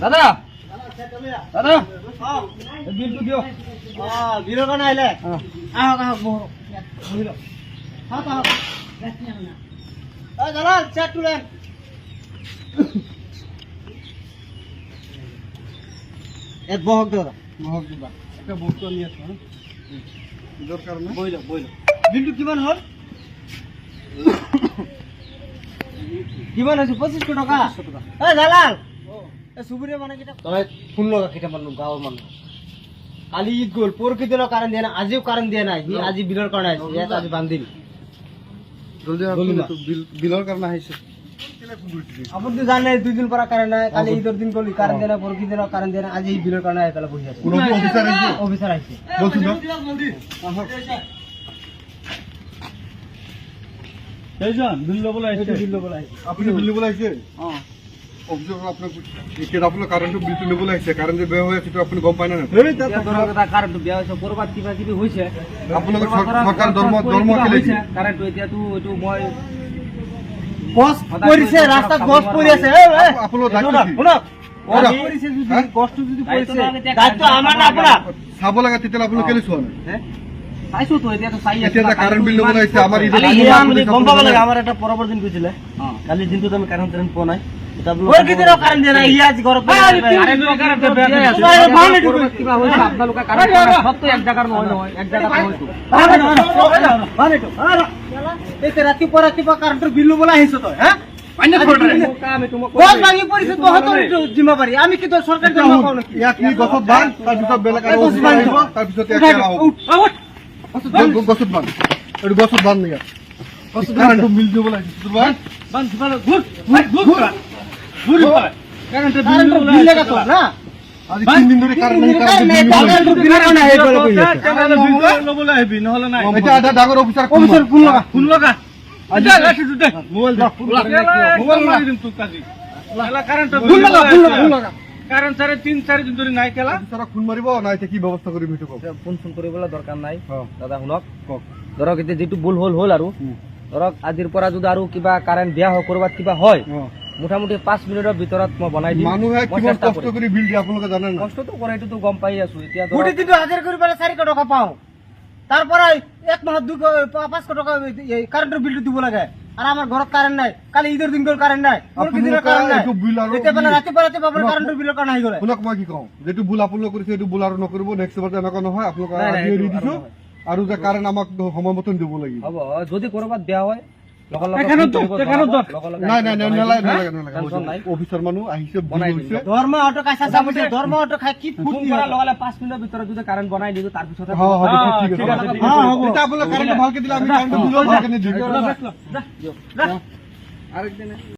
দাদা দাদা বিলটো দিও বিলৰ কাৰণে আহিলে আহক আহক বহিল আহক আহক দাদা চেক তোলে এক বহক দাদা বহক দিবা একটা বস্তু আনি আছো বিলৰ কাৰণে বহিল বিলটো কিমান হ'ল কিমান আছে 2500 টকা এ দালাল সুবিরে মানে কিটা তবে ফোন লগা কিটা মানুষ গাঁৱৰ মানুহ কালি ঈদ গ'ল পৰকি দিনৰ কাৰণ দিয়া নাই আজিও কাৰণ দিয়া নাই সি আজি বিলৰ কাৰণে আহিছে ইয়াত আজি বান্ধিল বিলৰ কাৰণে আহিছে আপুনি জানে দুই দিন পৰা কাৰণ নাই কালি ঈদৰ দিন গ'ল কাৰণ দিয়া নাই পৰকি দিনৰ কাৰণ দিয়া নাই আজি বিলৰ কাৰণে আহি পেলাই বহি আছে কোনো অফিচাৰ আহিছে বলছো না কেইজন বিল ল'বলৈ আহিছে আপুনি বিল ল'বলৈ আহিছে অভিযোগ আপনার আপনার কারেন্ট বিল নিবলে আছে কারেন্ট বেয়া হয়ে আছে আপনি গম পায় না কারেন্ট বেয়া হয়েছে বরবাদ কিবা কিবি হয়েছে আপনার সরকার ধর্ম খেলেছে কারেন্ট এতিয়াতো এটো মই গছ পৰিছে ৰাস্তাত গছ পৰি আছে আপোনাক শুনক গছ পৰিছে যদি গছটো যদি পৰিছে দায়িত্ব আমাৰ না আপোনাৰ চাব লাগে তেতিয়া আপুনি কেলে চোৱা নাই চাইছো তো এতিয়াতো চাই আছে এটা কাৰেন্ট বিল নিবলে আছে আমাৰ আমি গম পাব লাগে আমাৰ এটা পৰৱৰ্তী দিন কৈছিলে কালি দিনটো আমি কাৰেন্ট পোৱা নাই ওই কিদিন কারেন্ট দেনা ইয়াজ ঘর কারেন্ট কিবা হইছে আপনালোকে কারেন্ট সব তো এক জায়গার নহয় এক জায়গা হইতো এই রাতি পরাতি কারেন্টের বিল বলা হইছে তো হ্যাঁ পানি ফোড়রে আমি তোমাকে কোন ভাঙি পড়িছে তো হতো জিম্মেদারি আমি কি তো সরকার জন্য পাও নাকি এক নি গছত বান তার ভিতর বেলা কারে তার ভিতর একটা গছত বান এর গছত বান নিয়া কারেন্ট বিল দিব লাগে বান বান ঘুর কারেন্ট বিল লাগা তো না আজ 3 দিন ধরে কারেন্ট বিল না এই বলে কইছে লবলে আইবি নহলে নাই এটা আধা ডাগর অফিসার ফোন লাগা আজ লাঠি দুতে মোবাইল দাও মোবাইল মারি দিন তুই কাজি এলা কারেন্ট ফোন লাগা কারণ সারে 3-4 দিন ধরে নাই কেলা সারা ফোন মারিবো নাইতে কি ব্যবস্থা করি মিটু কও ফোন করিবলা দরকার নাই দাদা শুনক ধরক এতে যেটু ভুল হল আৰু ধৰক আজিৰ পৰা যদি আৰু কিবা কাৰেন্ট বিয়া হয় কৰবাত কিবা হয় মোটামুটি 5 মিনিটৰ ভিতৰত মই বনাই দিম মানুহে কিমান কষ্ট কৰি বিল দিয়ে আপোনালোকে জানেন না কষ্ট তো কৰে এটো তো গম পাই আছো এতিয়া কোটি দিন হাজাৰ কৰি পেলে 400 টাকা পাও তারপর এক মাহ 500 টাকা এই কারেন্টের বিল দিব লাগে আর আমার ঘরত কারেন্ট নাই কালি ঈদের দিন গল কারেন্ট নাই কোন কি দিনের কারেন্ট নাই এতে বেলা রাতে পরাতে বাবার কারেন্টের বিল কারণ আই গলে আপোনাক মই কি কও যেটু ভুল আপোনালোক কৰিছে এটু ভুল আৰু নকৰিব নেক্সট বাৰ এনেকা নহয় আপোনালোক আজি এৰি দিছো আৰু যে কাৰেন্ট আমাক সময় মতন দিব লাগিব হ'ব যদি কৰবাত বেয়া হয় অফিসার মানুষ আহিছে ধর্ম অটো কাইসা যাবছে ধর্ম অটো খাই কি ফুট করা লগালে 5 মিনিটের ভিতরে যদি কারেন্ট বনাই দিও তার পিছতে ঠিক আছে এটা বলে কারেন্ট ভালকে দিলে আমি কারেন্ট দিলো ভালকে নি দিও আরেকদিন